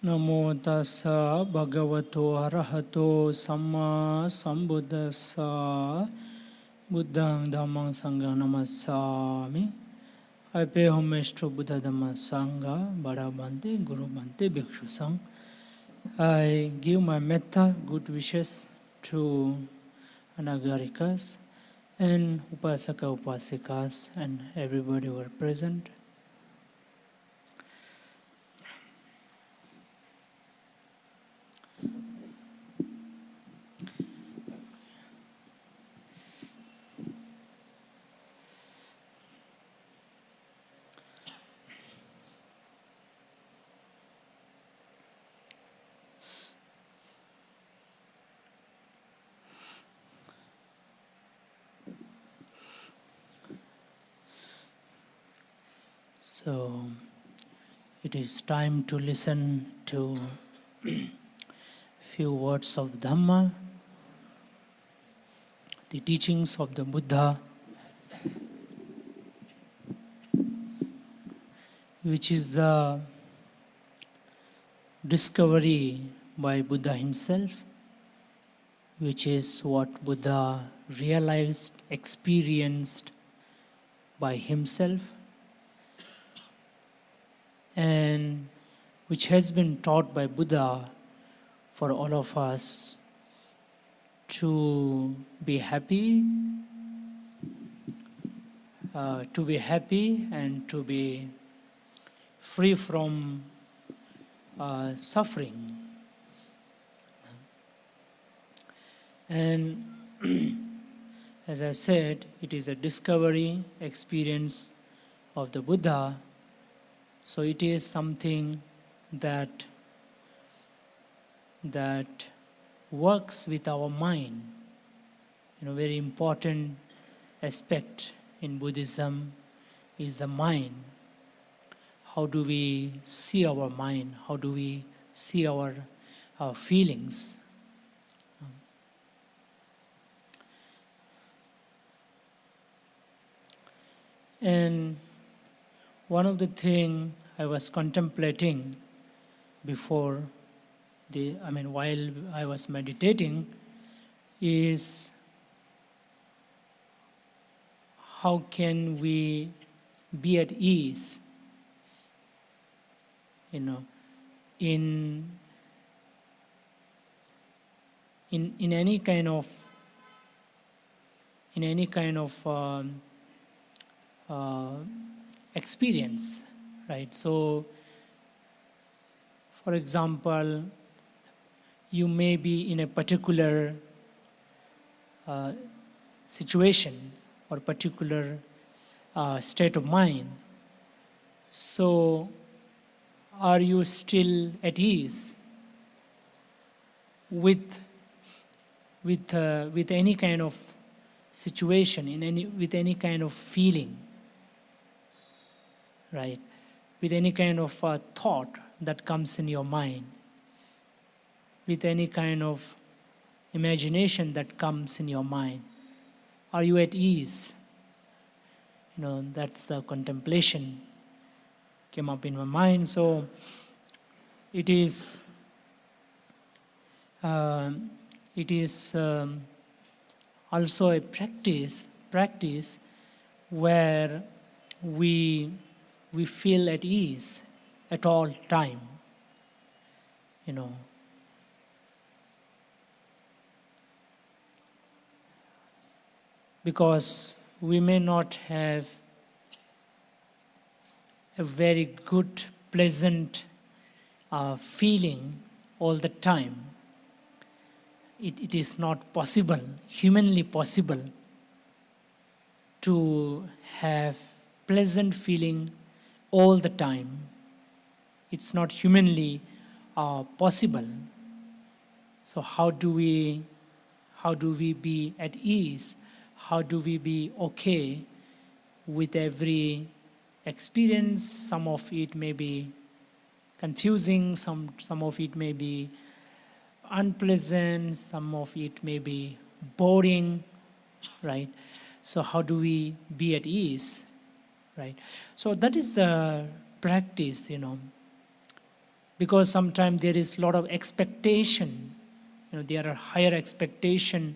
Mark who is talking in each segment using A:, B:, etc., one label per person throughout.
A: Namo tassa bhagavato arahato samma sambuddhassa Buddhang Dhammang Sanghang Namassami. I pay homage to Buddha Dhamma Sangha, Bada Bhante, Guru Bhante, Bhikshu Sang. I give my metta, good wishes to Anagarikas and Upasaka Upasikas and everybody who are present. So, it is time to listen to few words of Dhamma, the teachings of the Buddha, which is the discovery by Buddha himself, which is what Buddha realized, experienced by himself, and which has been taught by Buddha for all of us to be happy, and to be free from suffering. And as I said, it is a discovery experience of the Buddha. So it is something that works with our mind. Very important aspect in Buddhism is the mind. How do we see our mind? How do we see our feelings? And one of the things I was contemplating while I was meditating is how can we be at ease, in any kind of experience, right? So, for example, you may be in a particular situation or particular state of mind. So, are you still at ease with any kind of situation, with any kind of feeling? Right, with any kind of thought that comes in your mind, with any kind of imagination that comes in your mind, are you at ease? That's the contemplation came up in my mind. So it is also a practice where we feel at ease at all time, because we may not have a very good, pleasant feeling all the time. It is not possible, humanly possible, to have pleasant feeling all the time. It's not humanly possible. So how do we be at ease? How do we be okay with every experience? Some of it may be confusing, some of it may be unpleasant, some of it may be boring, right? So how do we be at ease? Right. So that is the practice, because sometimes there is a lot of expectation. There are higher expectation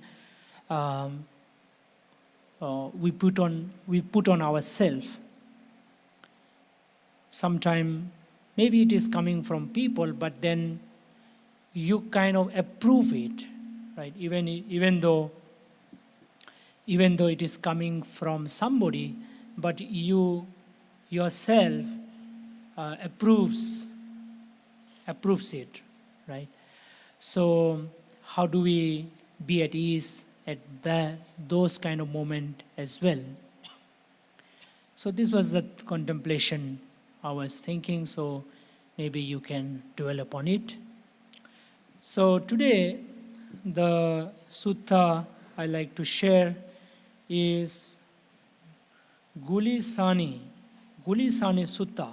A: we put on ourselves. Sometimes maybe it is coming from people, but then you kind of approve it, right? Even though it is coming from somebody, but you yourself approves it, right? So how do we be at ease at those kind of moment as well? So this was the contemplation I was thinking, so maybe you can dwell upon it. So today, the sutta I like to share is Gulisani Sutta,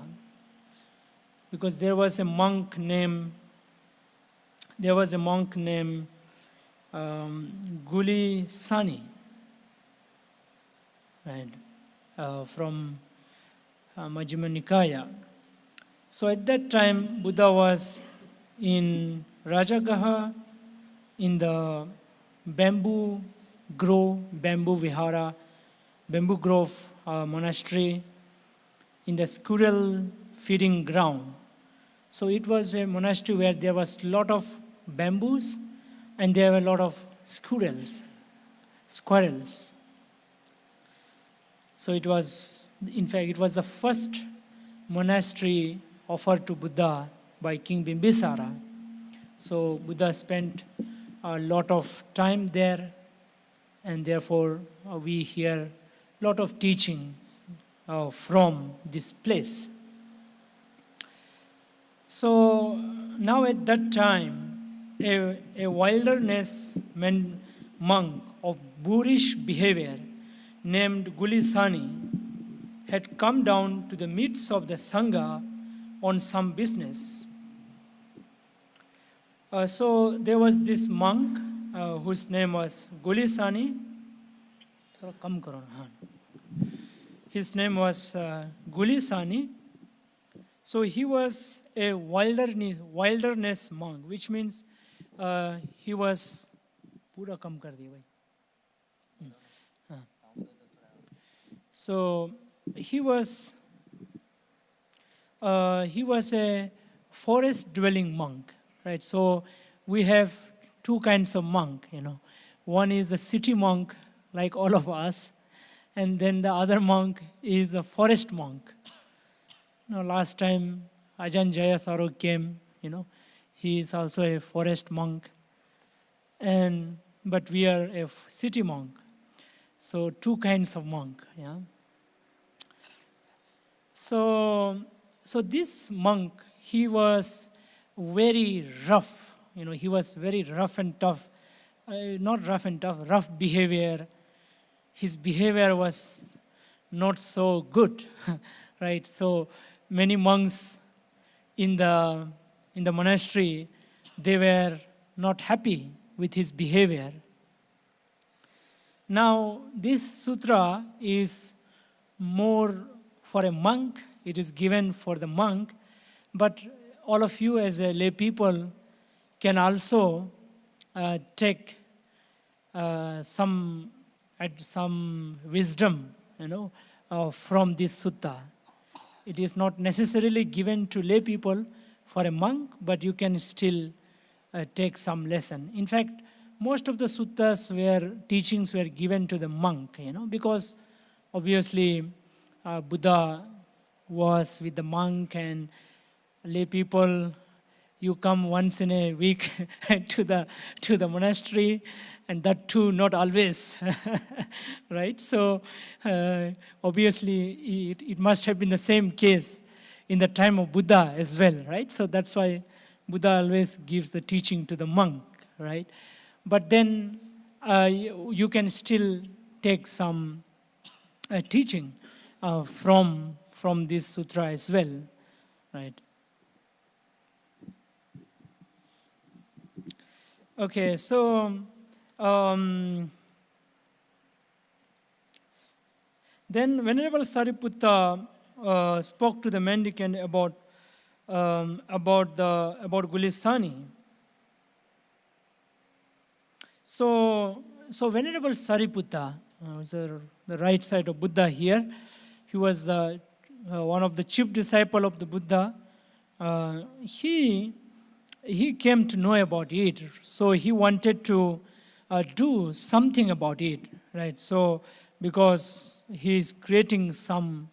A: because there was a monk named Gulisani, right, from Majjhima Nikaya. So at that time, Buddha was in Rajagaha, in the bamboo Vihara, bamboo grove monastery, in the squirrel feeding ground. So it was a monastery where there was a lot of bamboos and there were a lot of squirrels. So it was the first monastery offered to Buddha by King Bimbisara. So Buddha spent a lot of time there, and therefore we hear a lot of teaching from this place. So now at that time, a wilderness monk of boorish behavior named Gulisani had come down to the midst of the Sangha on some business. So there was this monk whose name was Gulisani. His name was Gulisani. So he was a wilderness monk, which means he was pura kam kar diya bhai. So he was a forest dwelling monk, right? So we have two kinds of monk, One is the city monk, like all of us, and then the other monk is the forest monk. Last time Ajahn Jaya Saro came, he is also a forest monk, but we are a city monk. So two kinds of monk, yeah. So this monk, he was very rough, he was very rough and tough, not rough and tough, rough behavior. His behavior was not so good, right? So many monks in the monastery, they were not happy with his behavior. Now, this sutra is more for a monk. It is given for the monk, but all of you as a lay people can also take some wisdom, from this sutta. It is not necessarily given to lay people for a monk, but you can still take some lesson. In fact, most of the suttas teachings were given to the monk, because obviously Buddha was with the monk, and lay people, you come once in a week to the monastery, and that too not always, right? So obviously it must have been the same case in the time of Buddha as well, right? So that's why Buddha always gives the teaching to the monk, right? But then you can still take some teaching from this sutra as well, right? Okay, so then Venerable Sariputta spoke to the mendicant about about Gulistani. So Venerable Sariputta, the right side of Buddha here, he was one of the chief disciple of the Buddha. He came to know about it, so he wanted to do something about it, right? So because he is creating some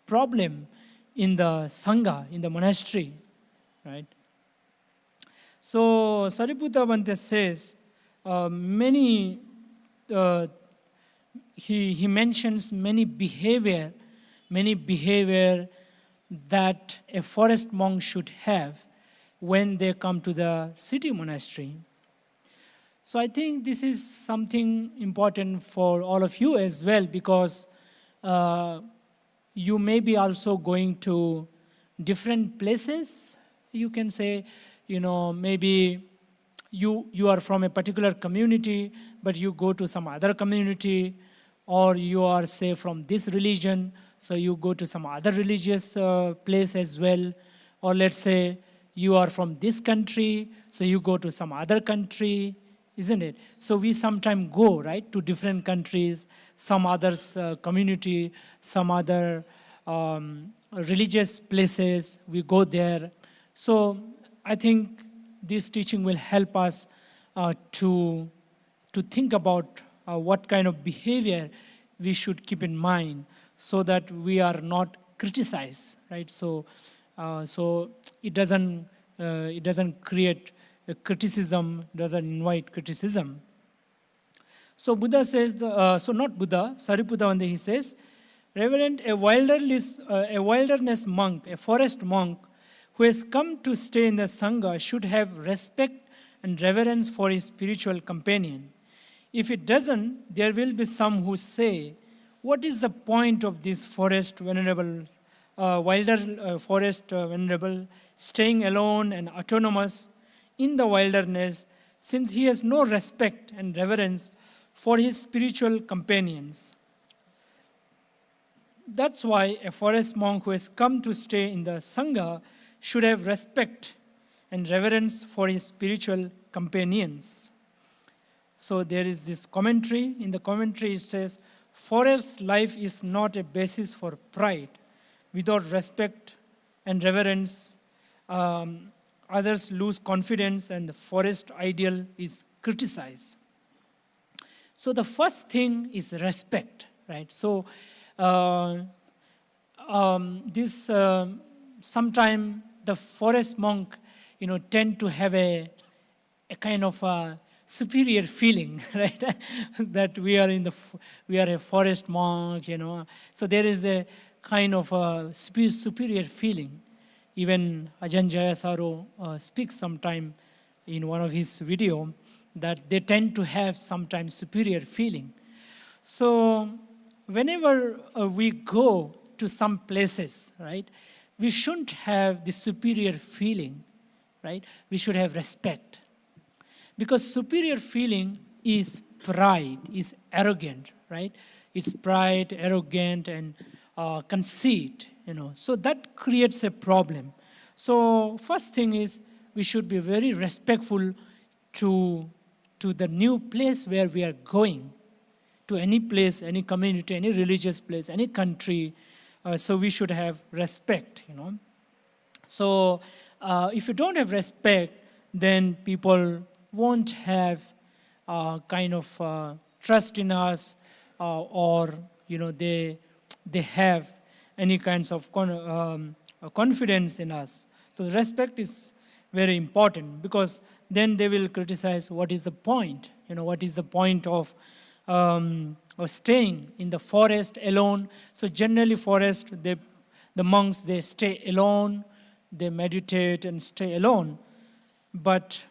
A: problem in the Sangha, in the monastery, right? So Sariputta Bhante says, he mentions many behavior that a forest monk should have when they come to the city monastery. So I think this is something important for all of you as well, because you may be also going to different places. You can say, maybe you are from a particular community, but you go to some other community, or you are, say, from this religion, so you go to some other religious place as well. Or let's say you are from this country, so you go to some other country, isn't it? So we sometimes go, right, to different countries, some others community, some other religious places, we go there. So I think this teaching will help us to think about what kind of behavior we should keep in mind, so that we are not criticized, right? So it doesn't create a criticism, doesn't invite criticism. So Buddha says, not Buddha, Sariputta, when he says, Reverend, a wilderness monk, a forest monk, who has come to stay in the Sangha should have respect and reverence for his spiritual companion. If it doesn't, there will be some who say, what is the point of this forest venerable, venerable, staying alone and autonomous in the wilderness, since he has no respect and reverence for his spiritual companions? That's why a forest monk who has come to stay in the Sangha should have respect and reverence for his spiritual companions. So there is this commentary. In the commentary it says, forest life is not a basis for pride. Without respect and reverence, others lose confidence and the forest ideal is criticized. So the first thing is respect, right? So sometime the forest monk, tend to have a kind of a superior feeling, right? That we are a forest monk, So there is a kind of a superior feeling. Even Ajahn Jayasaro speaks sometime in one of his video that they tend to have sometimes superior feeling. So whenever we go to some places, right, we shouldn't have the superior feeling, right? We should have respect. Because superior feeling is pride, is arrogant, right? It's pride, arrogant, and conceit, So that creates a problem. So first thing is we should be very respectful to the new place where we are going, to any place, any community, any religious place, any country. So we should have respect, So if you don't have respect, then people won't have kind of trust in us, or they have any kinds of confidence in us. So respect is very important, because then they will criticize what is the point, what is the point of staying in the forest alone. So generally forest, the monks, they stay alone, they meditate and stay alone. But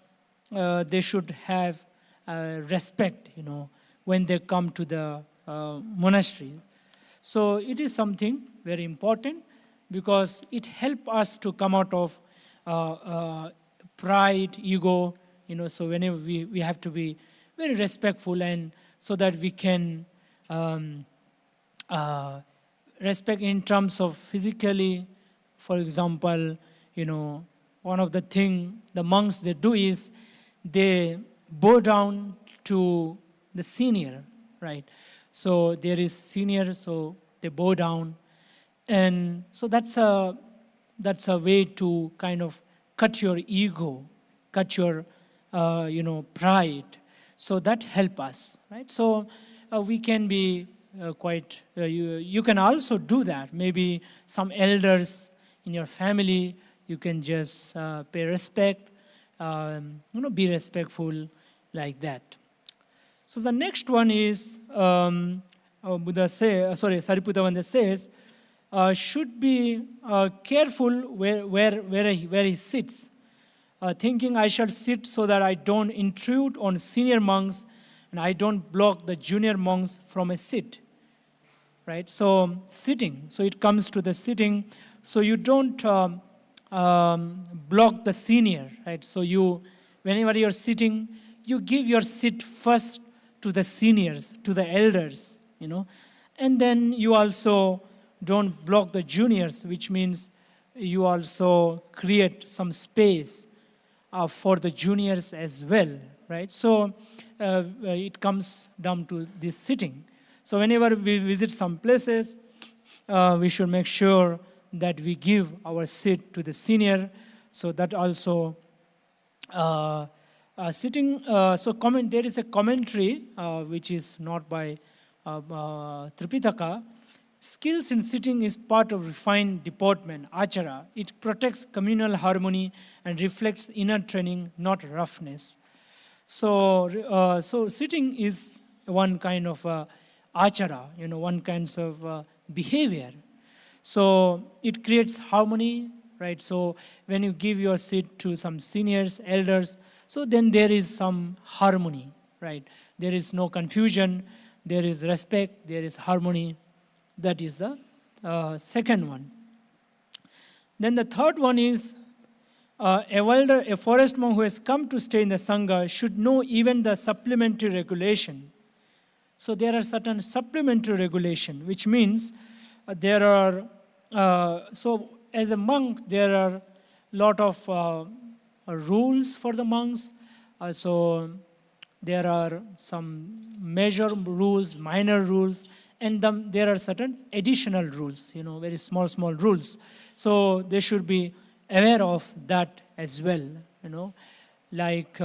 A: they should have respect, when they come to the monastery. So it is something very important, because it helps us to come out of pride, ego, so whenever we have to be very respectful, and so that we can respect in terms of physically, for example, one of the thing the monks they do is they bow down to the senior, right? So there is senior, so they bow down, and so that's a way to kind of cut your ego, cut your pride. So that help us, right? So we can be quite. You can also do that. Maybe some elders in your family, you can just pay respect, be respectful like that. So the next one is Sariputta says, should be careful where he sits, thinking I shall sit so that I don't intrude on senior monks and I don't block the junior monks from a seat, right? So sitting, so it comes to the sitting, so you don't block the senior, right? So whenever you're sitting, you give your seat first to the seniors, to the elders, and then you also don't block the juniors, which means you also create some space for the juniors as well, right? So it comes down to this sitting. So whenever we visit some places, we should make sure that we give our seat to the senior. So that also sitting. There is a commentary which is not by Tripitaka. Skills in sitting is part of refined deportment, achara. It protects communal harmony and reflects inner training, not roughness. So sitting is one kind of achara, one kind of behavior. So it creates harmony, right? So when you give your seat to some seniors, elders, so then there is some harmony, right? There is no confusion, there is respect, there is harmony. That is the second one. Then the third one is a forest monk who has come to stay in the Sangha should know even the supplementary regulation. So there are certain supplementary regulation, which means there are, so as a monk, there are a lot of rules for the monks. So there are some major rules, minor rules, and there are certain additional rules, very small rules. So they should be aware of that as well, like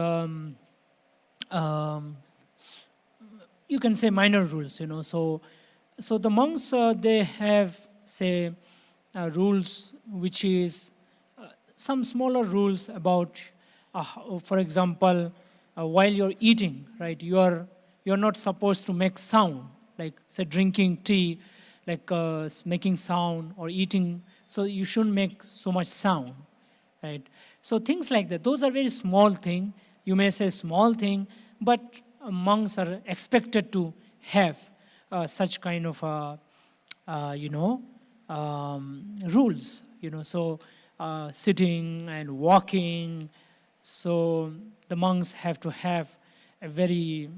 A: you can say minor rules, So the monks, they have, say, rules which is some smaller rules about, for example, while you're eating, right, you're not supposed to make sound, like say drinking tea, like making sound or eating. So you shouldn't make so much sound, right? So things like that. Those are very small thing. You may say small thing, but monks are expected to have such kind of rules. So sitting and walking. So the monks have to have a very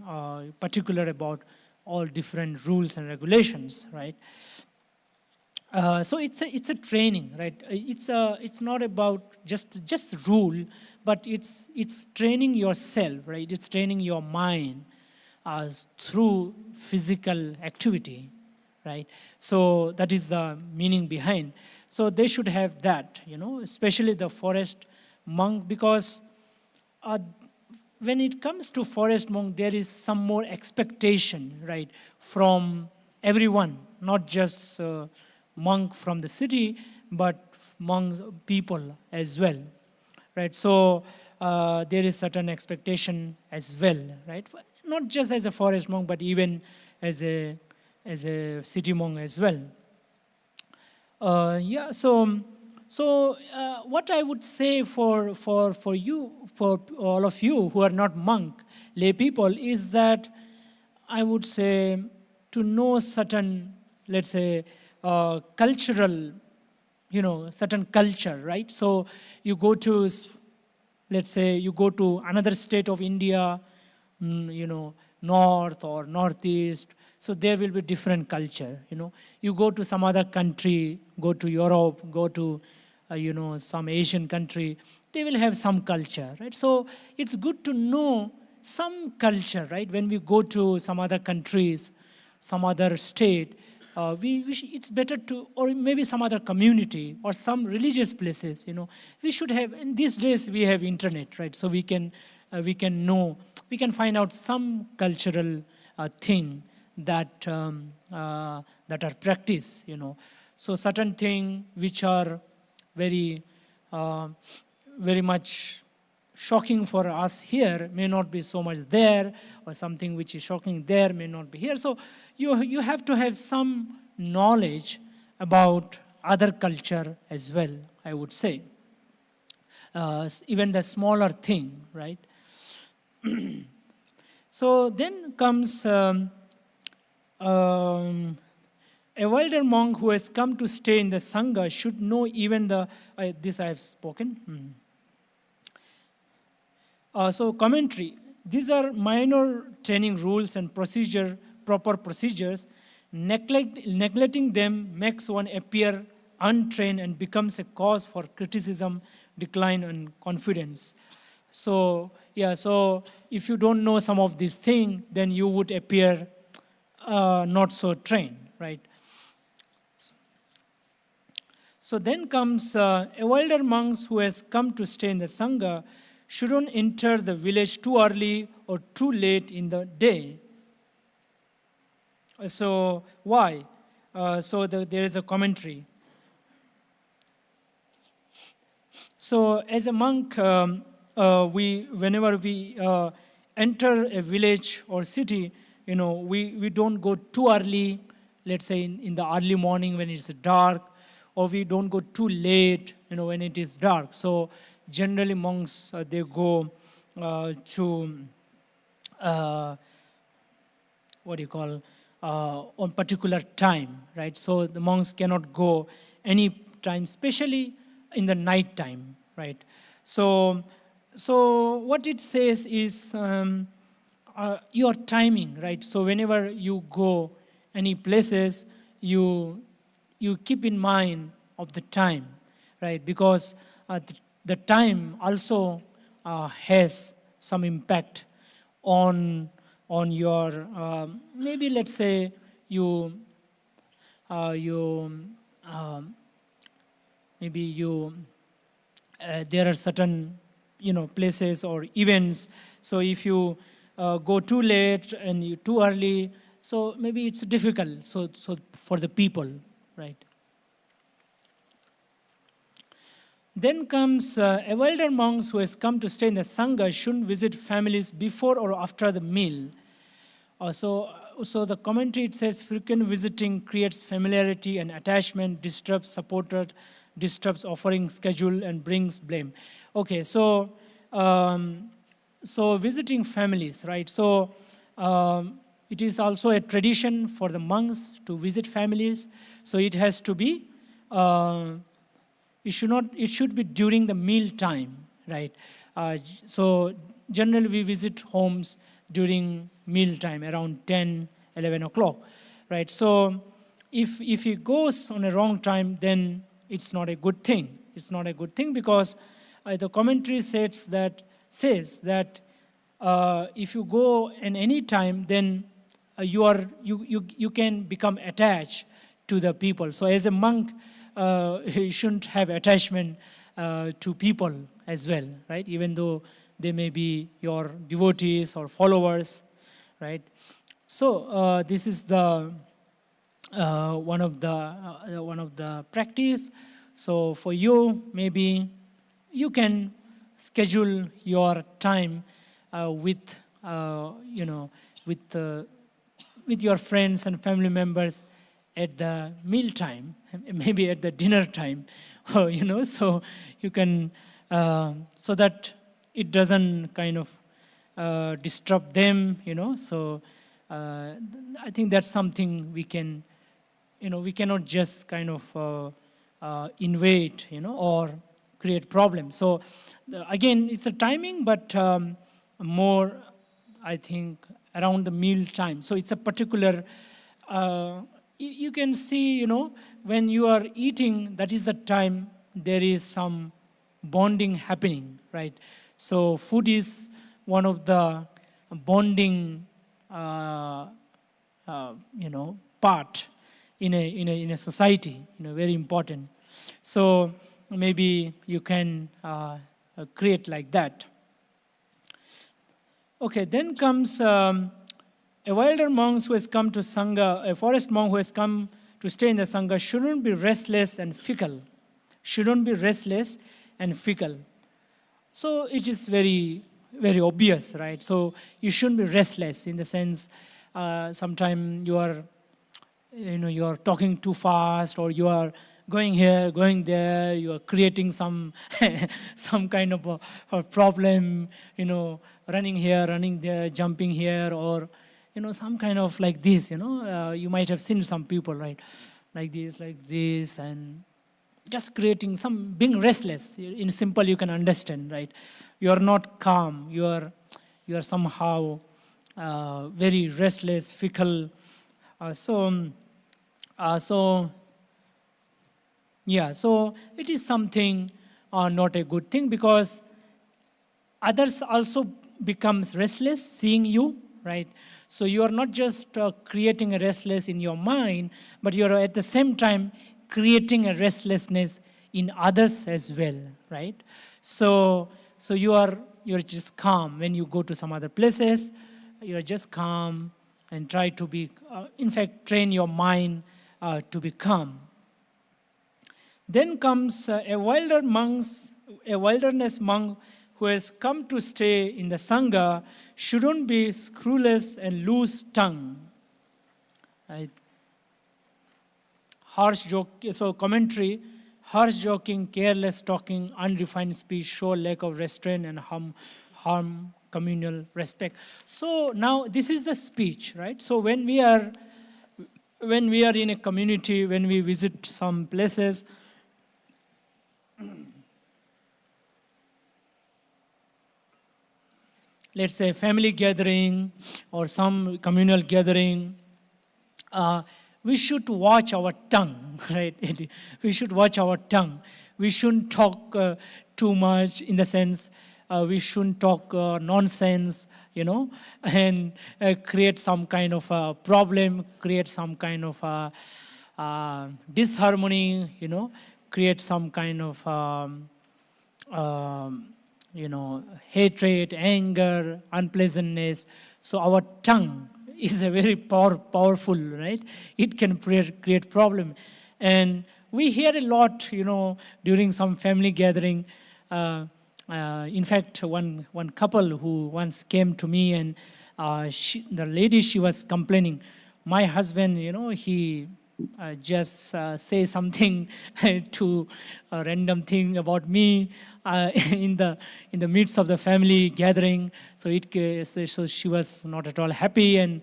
A: particular about all different rules and regulations, right? So it's a training, right? It's not about just rule, but it's training yourself, right? It's training your mind through physical activity, right? So that is the meaning behind. So they should have that, especially the forest monk, because when it comes to forest monk, there is some more expectation, right, from everyone, not just monk from the city, but monks, people as well, right? So there is certain expectation as well, right? Not just as a forest monk, but even as a city monk as well. So what I would say for you, for all of you who are not monk, lay people, is that I would say to know certain, let's say, cultural, certain culture, right? So you go to, let's say, you go to another state of India, north or northeast, so there will be different culture, You go to some other country, go to Europe, go to some Asian country, they will have some culture, right? So it's good to know some culture, right? When we go to some other countries, some other state, it's better to, or maybe some other community or some religious places, we should have, in these days we have internet, right? So we can know, we can find out some cultural thing that are practiced, So certain things which are very much shocking for us here may not be so much there, or something which is shocking there may not be here. So you have to have some knowledge about other culture as well, I would say. Even the smaller thing, right? So then comes a wilder monk who has come to stay in the Sangha should know even the, this I have spoken. So commentary. These are minor training rules and proper procedures. Neglecting them makes one appear untrained and becomes a cause for criticism, decline, and confidence. So, so if you don't know some of these things, then you would appear not so trained, right? So then comes a wilder monk who has come to stay in the Sangha shouldn't enter the village too early or too late in the day. So why? There is a commentary. So as a monk, whenever we enter a village or city, we don't go too early, let's say in the early morning when it's dark, or we don't go too late, when it is dark. So generally monks, they go to, on particular time, right? So the monks cannot go any time, especially in the night time, right? So what it says is your timing, right? So whenever you go any places, you keep in mind of the time, right? Because the time also has some impact on your, maybe let's say there are certain places or events. So if you go too late and you too early, so maybe it's difficult. So for the people, right? Then comes a wilder monk who has come to stay in the Sangha shouldn't visit families before or after the meal. So the commentary, it says, frequent visiting creates familiarity and attachment, disturbs offering schedule, and brings blame. Okay, so visiting families, right? So it is also a tradition for the monks to visit families. So it has to be, it should be during the meal time, right? So generally we visit homes during meal time, around 10, 11 o'clock, right? So if he goes on a wrong time, then it's not a good thing. It's not a good thing because the commentary says that if you go in any time, then you can become attached to the people. So as a monk, you shouldn't have attachment to people as well, right? Even though they may be your devotees or followers, right? So this is the one of the practice. So for you, maybe you can schedule your time with your friends and family members at the meal time, maybe at the dinner time, so you can, so that it doesn't kind of disturb them, So I think that's something we can, we cannot just kind of invade, or create problems. So again, it's a timing, but more, I think, around the meal time. So it's a particular, you can see, when you are eating, that is the time there is some bonding happening, right? So food is one of the bonding, part in a society, very important. So maybe you can create like that. Okay, then comes a wilder monk who has come to Sangha, a forest monk who has come to stay in the Sangha shouldn't be restless and fickle. Shouldn't be restless and fickle. So it is very, very obvious, right? So you shouldn't be restless in the sense sometimes you are talking too fast, or you are going here, going there, you are creating some kind of a problem, running here, running there, jumping here, or some kind of like this, you might have seen some people, right? Like this, and just creating some, being restless. In simple, you can understand, right? You are not calm. You are somehow very restless, fickle. So it is something not a good thing, because others also becomes restless seeing you, right? So you are not just creating a restless in your mind, but you are at the same time creating a restlessness in others as well, right? So you're just calm when you go to some other places. You're just calm and try to be, in fact, train your mind to be calm. Then comes a wilderness monk who has come to stay in the Sangha shouldn't be scrupulous and loose tongue. Right? Harsh joke, so commentary, harsh joking, careless talking, unrefined speech show lack of restraint and harm communal respect. So now this is the speech, right? So when we are in a community, when we visit some places, let's say family gathering or some communal gathering, we should watch our tongue, right? We should watch our tongue. We shouldn't talk too much, in the sense we shouldn't talk nonsense, and create some kind of a problem, create some kind of disharmony, create some kind of hatred, anger, unpleasantness. So our tongue is a very powerful, right? It can create problem. And we hear a lot, during some family gathering. In fact, one couple who once came to me, and the lady, she was complaining, my husband, he just say something to a random thing about me in the midst of the family gathering. So she was not at all happy, and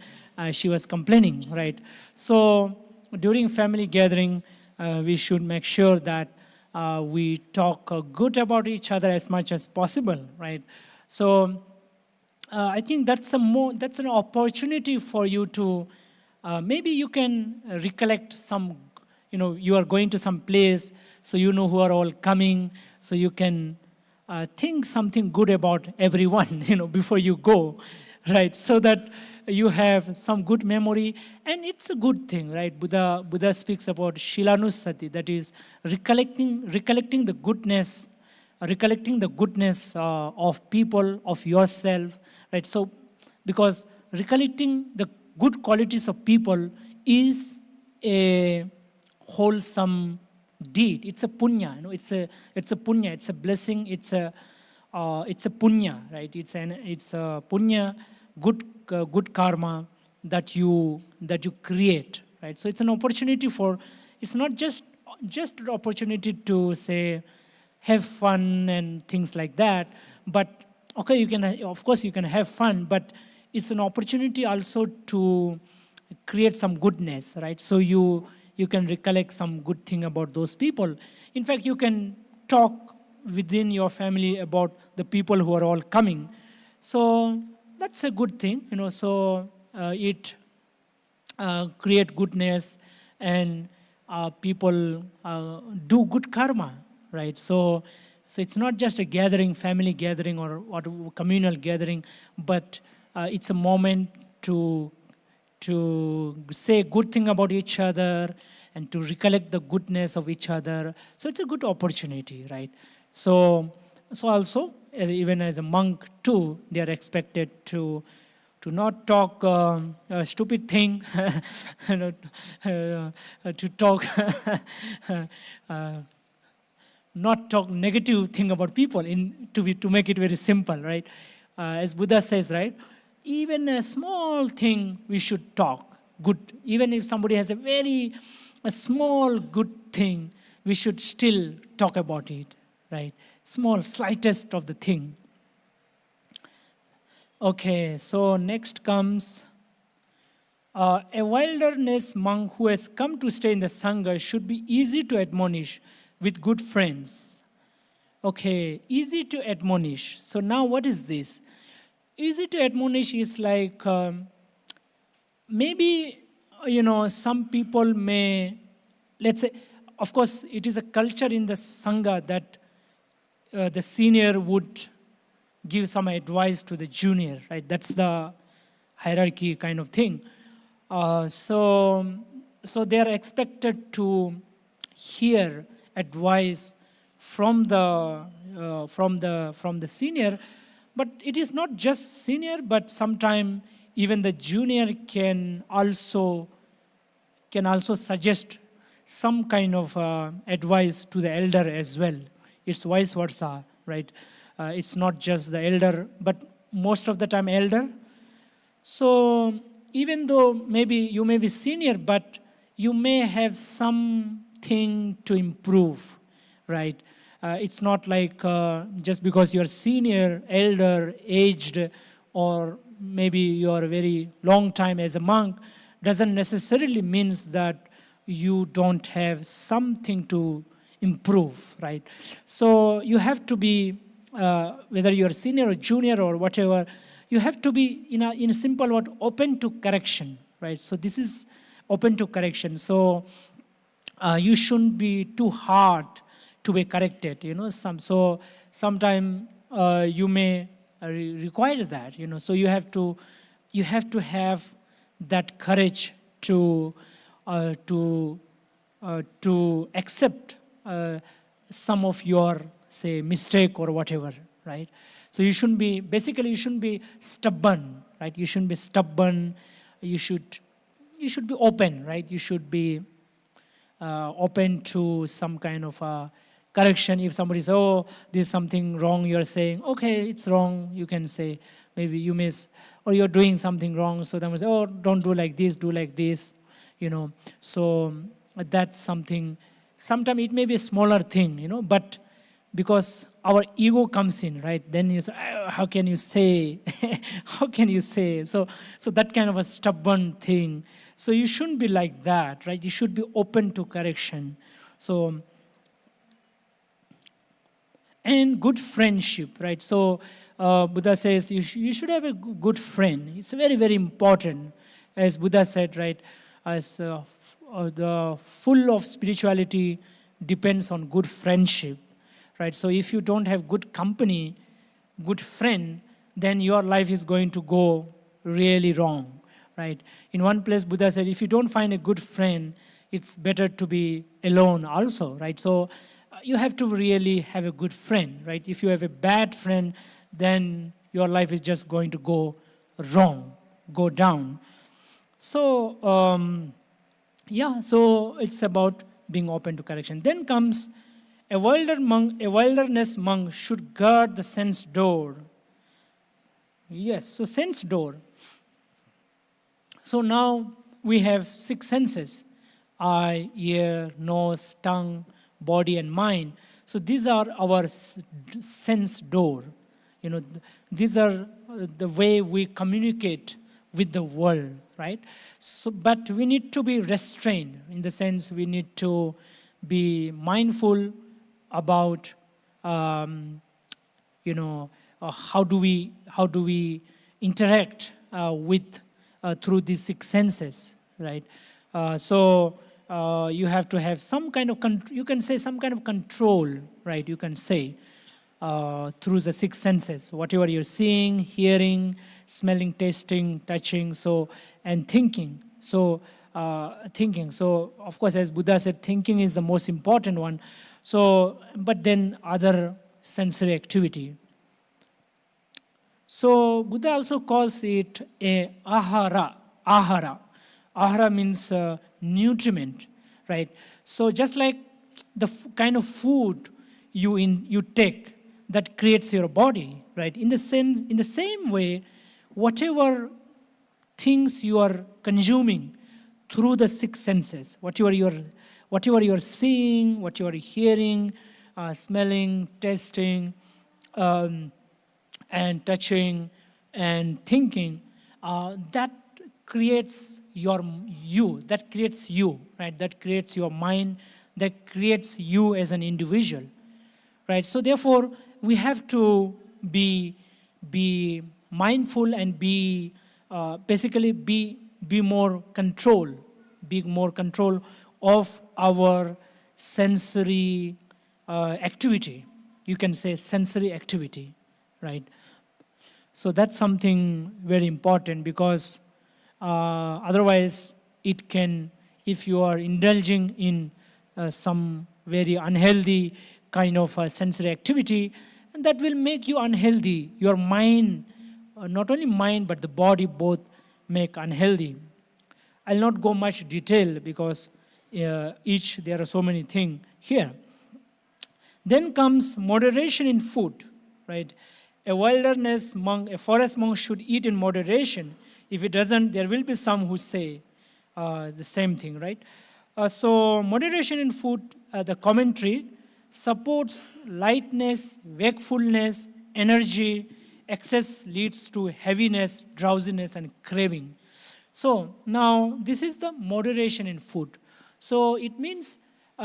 A: she was complaining, right? So during family gathering, we should make sure that we talk good about each other as much as possible, right? So I think that's an opportunity for you to maybe you can recollect some, you are going to some place, so who are all coming, so you can think something good about everyone, before you go, right? So that you have some good memory, and it's a good thing, right? Buddha speaks about Shilanusati, that is recollecting the goodness of people, of yourself, right? So because recollecting the good qualities of people is a wholesome deed. It's a punya, it's a punya, it's a blessing, it's a punya, right? It's a punya, good karma that you create, right? So it's an opportunity it's not just an opportunity to say have fun and things like that, but okay, you can have fun, but it's an opportunity also to create some goodness, right? So you can recollect some good thing about those people. In fact, you can talk within your family about the people who are all coming. So that's a good thing, so it create goodness, and people do good karma, right? So it's not just a gathering, family gathering or communal gathering, but it's a moment to say good thing about each other and to recollect the goodness of each other. So it's a good opportunity, right? So also, even as a monk too, they are expected to not talk a stupid thing, to talk, not talk negative thing about people, to make it very simple, right? As Buddha says, right? Even a small thing we should talk good. Even if somebody has a small good thing, we should still talk about it, right? Small, slightest of the thing. Okay, so next comes a wilderness monk who has come to stay in the Sangha should be easy to admonish with good friends. Okay, easy to admonish. So now what is this? Easy to admonish is like, maybe, some people may, let's say, of course, it is a culture in the Sangha that the senior would give some advice to the junior, right? That's the hierarchy kind of thing. So they are expected to hear advice from the senior, but it is not just senior, but sometimes even the junior can also suggest some kind of advice to the elder as well. It's vice versa, right? It's not just the elder, but most of the time elder. So even though maybe you may be senior, but you may have something to improve, right? It's not like just because you're senior, elder, aged, or maybe you're a very long time as a monk, doesn't necessarily means that you don't have something to improve, right? So you have to be, whether you're senior or junior or whatever, you have to be, in a simple word, open to correction, right? So this is open to correction. So you shouldn't be too hard to be corrected, So sometime you may require that, So you have to have that courage to accept some of your, say, mistake or whatever, right? So you shouldn't be stubborn, right? You shouldn't be stubborn. You should be open, right? You should be open to some kind of correction. If somebody says, oh, there's something wrong you're saying, okay, it's wrong, you can say, maybe you miss, or you're doing something wrong, so then we say, oh, don't do like this, do like this, So that's something, sometimes it may be a smaller thing, but because our ego comes in, right? Then you say, oh, how can you say? How can you say? So that kind of a stubborn thing. So you shouldn't be like that, right? You should be open to correction. So, and good friendship, right? So Buddha says you should have a good friend. It's very, very important. As Buddha said, right? As the full of spirituality depends on good friendship, right? So if you don't have good company, good friend, then your life is going to go really wrong, right? In one place, Buddha said, if you don't find a good friend, it's better to be alone also, right? So you have to really have a good friend, right? If you have a bad friend, then your life is just going to go wrong, go down. So, so it's about being open to correction. Then comes a wilderness monk should guard the sense door. Yes, so sense door. So now we have 6 senses: eye, ear, nose, tongue, body, and mind. So these are our sense door. These are the way we communicate with the world, right? So, but we need to be restrained, in the sense we need to be mindful about, how do we interact with through these 6 senses, right? So you have to have some kind of, you can say some kind of control, right? You can say through the six senses, whatever you're seeing, hearing, smelling, tasting, touching, so, and thinking. So thinking. So of course, as Buddha said, thinking is the most important one. So, but then other sensory activity. So Buddha also calls it a ahara. Ahara. Ahara means nutriment, right? So just like the kind of food you take that creates your body, right? In the same way, whatever things you are consuming through the six senses, whatever you're seeing, whatever you're hearing, smelling, tasting, and touching, and thinking, that creates you, right? That creates your mind, that creates you as an individual, right? So therefore, we have to be mindful and basically be more control of our sensory activity. You can say sensory activity, right? So that's something very important, because otherwise it can, if you are indulging in some very unhealthy kind of sensory activity, and that will make you unhealthy. Your mind, not only mind, but the body both make unhealthy. I'll not go much detail because there are so many things here. Then comes moderation in food, right? A wilderness monk, a forest monk should eat in moderation. If it doesn't, there will be some who say the same thing, right? So moderation in food, the commentary, supports lightness, wakefulness, energy. Excess leads to heaviness, drowsiness, and craving. So now this is the moderation in food. So it means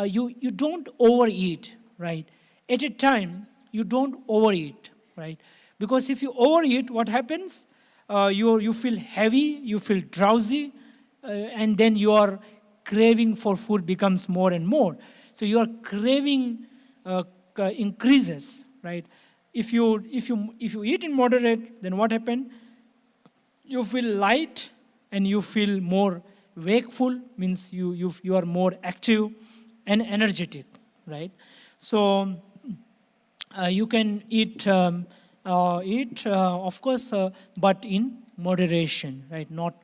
A: you don't overeat, right? At a time, you don't overeat, right? Because if you overeat, what happens? You feel heavy, you feel drowsy, and then your craving for food becomes more and more. So your craving increases, right? If you eat in moderate, then what happens? You feel light and you feel more wakeful, means you are more active and energetic, right? So you can eat, of course, but in moderation, right? Not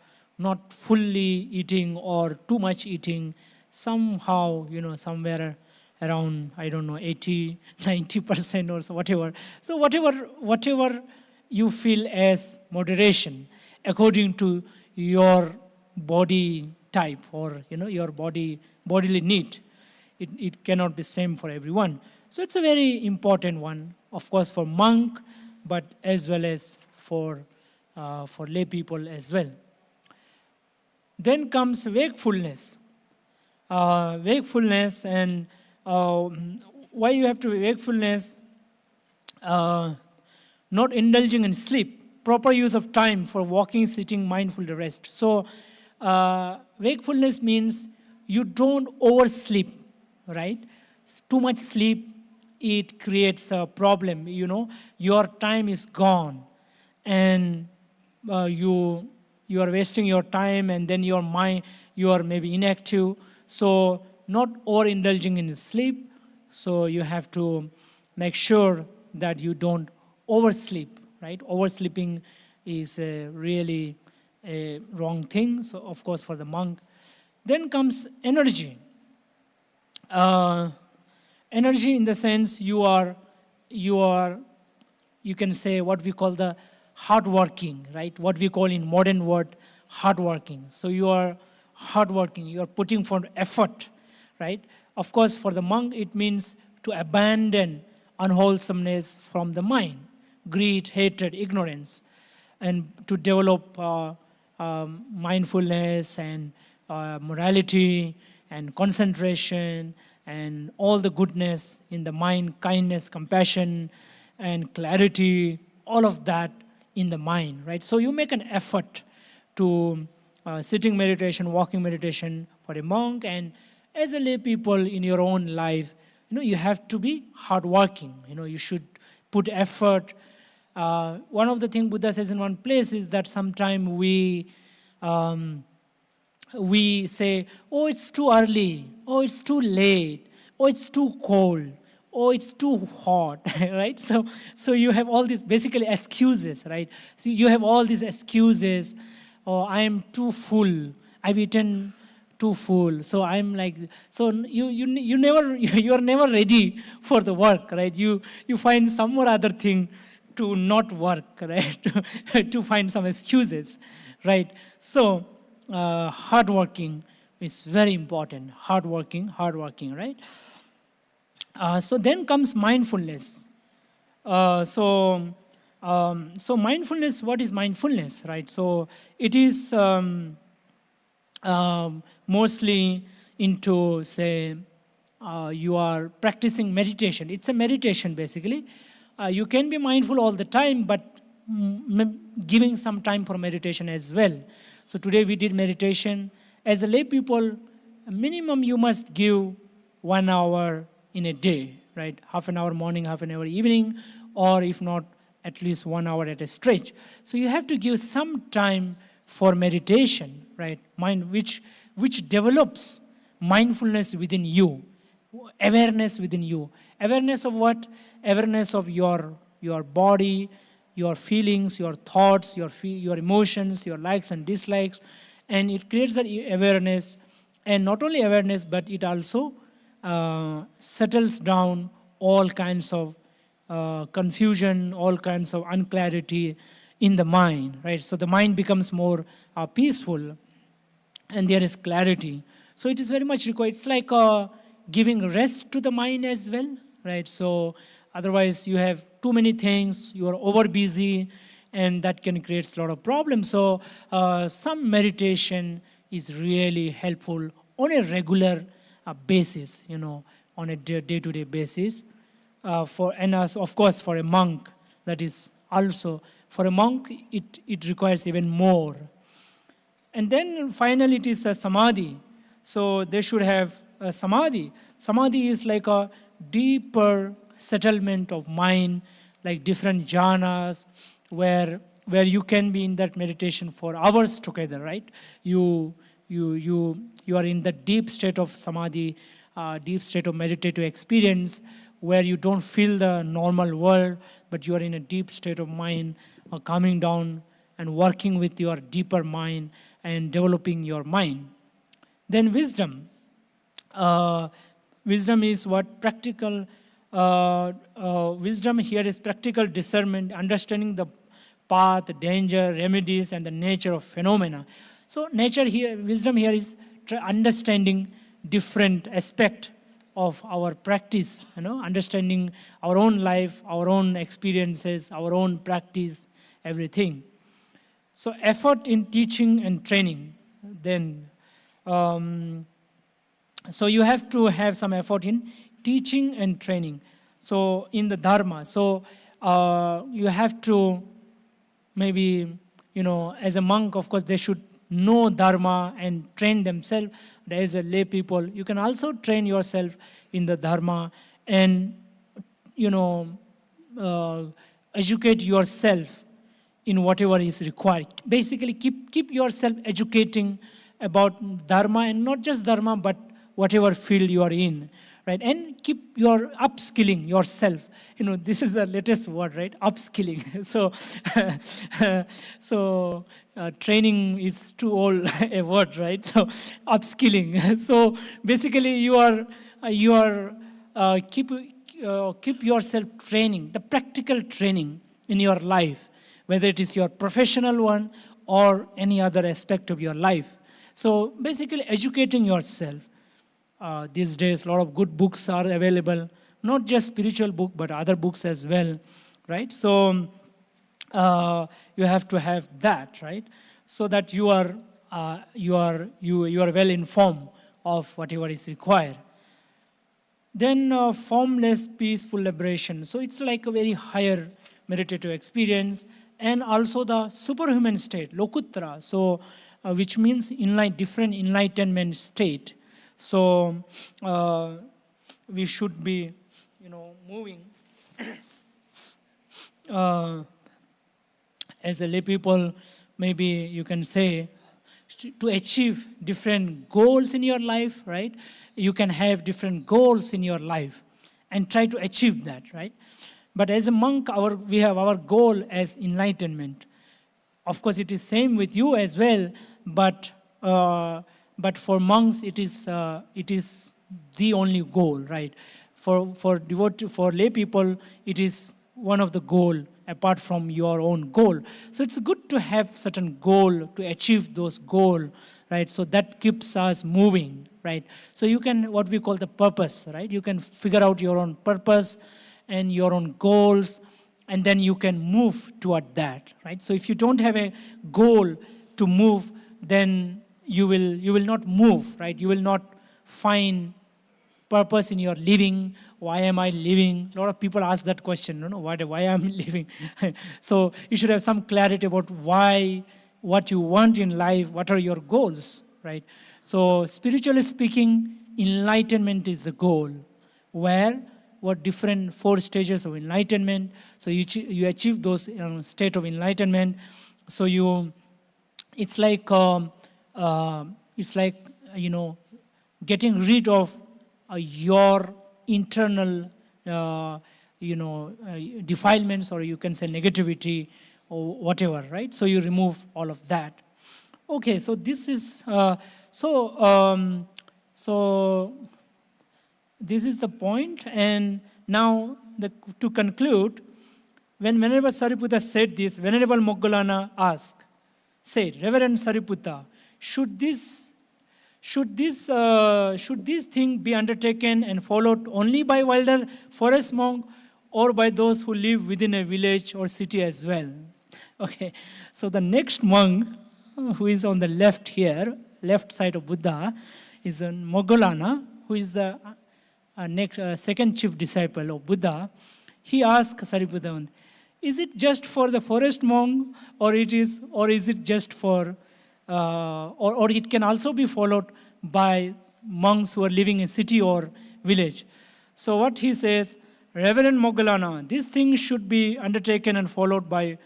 A: fully eating or too much eating. Somehow, somewhere around, 80, 90% or so, whatever. So whatever you feel as moderation, according to your body type or your bodily need. It cannot be same for everyone. So it's a very important one, of course, for monk, but as well as for lay people as well. Then comes wakefulness. Wakefulness, and why you have to be wakefulness? Not indulging in sleep, proper use of time for walking, sitting, mindful to rest. So wakefulness means you don't oversleep, right? Too much sleep, it creates a problem. Your time is gone, and you are wasting your time, and then your mind, you are maybe inactive. So not overindulging in sleep. So you have to make sure that you don't oversleep, right? Oversleeping is really a wrong thing. So of course for the monk. Then comes energy. Energy in the sense you can say what we call the hardworking, right? What we call in modern word hardworking. So you are hardworking, you are putting forth effort, right? Of course, for the monk, it means to abandon unwholesomeness from the mind, greed, hatred, ignorance, and to develop mindfulness and morality and concentration and all the goodness in the mind, kindness, compassion, and clarity, all of that in the mind, right? So you make an effort to sitting meditation, walking meditation, for a monk, and as a lay people in your own life, you have to be hardworking. You should put effort. One of the things Buddha says in one place is that sometimes we say, oh, it's too early, oh, it's too late, oh, it's too cold, oh, it's too hot, right? So you have all these basically excuses, right? So you have all these excuses. Oh, I am too full, I've eaten too full, so I'm like, so you never, you're never ready for the work, right? You find some or other thing to not work, right? To find some excuses, right? So hardworking is very important. Hardworking, right? So then comes mindfulness. So mindfulness, what is mindfulness, right? So it is mostly into, say, you are practicing meditation. It's a meditation, basically. You can be mindful all the time, but giving some time for meditation as well. So today we did meditation. As a lay people, minimum you must give 1 hour in a day, right? Half an hour morning, half an hour evening, or if not, at least 1 hour at a stretch. So you have to give some time for meditation, right? Mind which develops mindfulness within you, awareness within you. Awareness of what? Awareness of your body, your feelings, your thoughts, your emotions, your likes and dislikes. And it creates that awareness. And not only awareness, but it also settles down all kinds of confusion, all kinds of unclarity in the mind, right? So the mind becomes more peaceful, and there is clarity. So it is very much required. It's like giving rest to the mind as well, right? So otherwise you have too many things, you are over busy, and that can create a lot of problems. So some meditation is really helpful on a regular basis, on a day-to-day basis. And of course for a monk, that is also, for a monk it requires even more. And then finally it is a samadhi. So they should have a samadhi. Samadhi is like a deeper settlement of mind, like different jhanas, where you can be in that meditation for hours together, right? You are in the deep state of samadhi, deep state of meditative experience, where you don't feel the normal world, but you are in a deep state of mind, calming down and working with your deeper mind and developing your mind. Then wisdom. Wisdom is what? Practical. Wisdom here is practical discernment, understanding the path, danger, remedies, and the nature of phenomena. So wisdom here is understanding different aspects of our practice, understanding our own life, our own experiences, our own practice, everything. So effort in teaching and training. Then, so you have to have some effort in teaching and training. So in the Dharma, so you have to maybe, as a monk, of course, they should know Dharma and train themselves. As a lay people, you can also train yourself in the Dharma and, educate yourself in whatever is required. Basically, keep yourself educating about Dharma, and not just Dharma, but whatever field you are in, right? And keep your upskilling yourself. This is the latest word, right? Upskilling. So training is too old a word, right? So upskilling. So basically, you are keep yourself training, the practical training in your life, whether it is your professional one or any other aspect of your life. So basically, educating yourself. These days, a lot of good books are available, not just spiritual book, but other books as well, right? So you have to have that, right? So that you are well informed of whatever is required. Then formless, peaceful liberation. So it's like a very higher meditative experience, and also the superhuman state, lokuttara. So which means different enlightenment state. So we should be, moving as a lay people, maybe you can say, to achieve different goals in your life, right? You can have different goals in your life and try to achieve that, right? But as a monk, we have our goal as enlightenment. Of course, it is same with you as well, but for monks, it is the only goal, right? For lay people, it is one of the goal apart from your own goal. So it's good to have certain goal to achieve those goal, right? So that keeps us moving, right? So you can, what we call the purpose, right? You can figure out your own purpose and your own goals, and then you can move toward that, right? So if you don't have a goal to move, then you will not move, right? You will not find purpose in your living. Why am I living? A lot of people ask that question, why am I living? So you should have some clarity about why, what you want in life, what are your goals, right? So spiritually speaking, enlightenment is the goal, where what different 4 stages of enlightenment. So you achieve those state of enlightenment. So it's like getting rid of your internal defilements, or you can say negativity or whatever, right? So you remove all of that. Okay, so this is so this is the point. And now to conclude, when Venerable Sariputta said this, Venerable Moggallana said, Reverend Sariputta, should these things be undertaken and followed only by wilder forest monk, or by those who live within a village or city as well? Okay, so the next monk, who is on the left here, left side of Buddha, is Moggallana, who is the second chief disciple of Buddha. He asked Sariputta, is it just for the forest monk, or is it just for or it can also be followed by monks who are living in city or village? So what he says, Reverend Moggallana, these things should be undertaken and followed by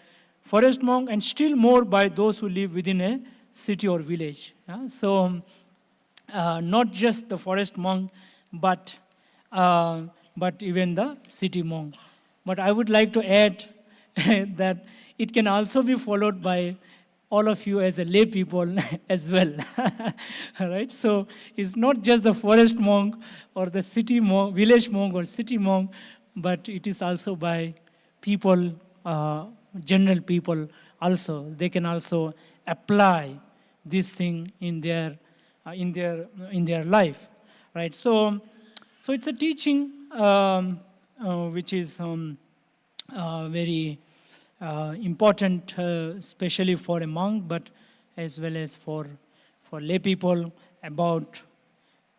A: forest monk, and still more by those who live within a city or village. So not just the forest monk, but even the city monk. But I would like to add that it can also be followed by all of you as a lay people as well. All right? So it's not just the forest monk or the city monk, village monk or city monk, but it is also by people, general people also. They can also apply this thing in their life, right? So it's a teaching which is very important, especially for a monk, but as well as for lay people, about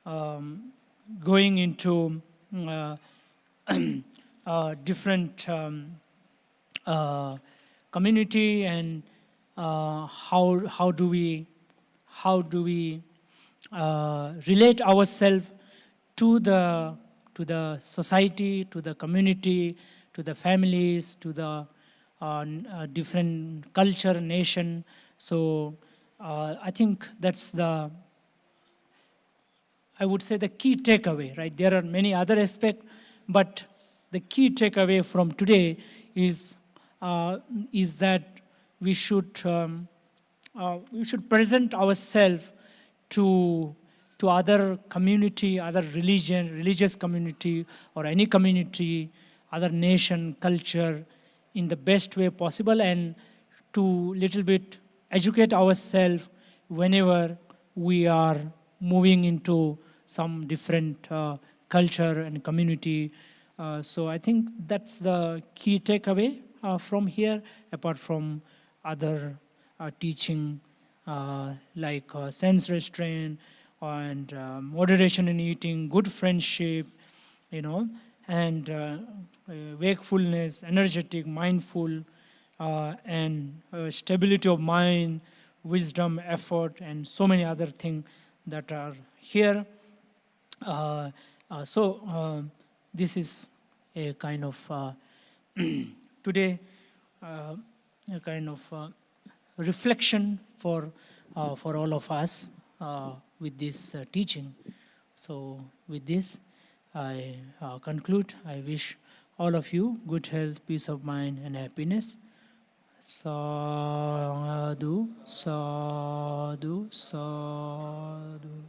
A: going into different community, and how do we relate ourselves to the society, to the community, to the families, to the different culture, nation. So I think that's I would say the key takeaway, right? There are many other aspects, but the key takeaway from today is that we should present ourselves to other community, other religious community, or any community, other nation, culture, in the best way possible, and to little bit educate ourselves whenever we are moving into some different culture and community. So I think that's the key takeaway from here, apart from other teaching like sense restraint and moderation in eating, good friendship, and wakefulness, energetic, mindful, and stability of mind, wisdom, effort, and so many other things that are here. This is a kind of today a kind of reflection for all of us with this teaching. So with this, I conclude. I wish all of you good health, peace of mind, and happiness. Sadhu, sadhu, sadhu.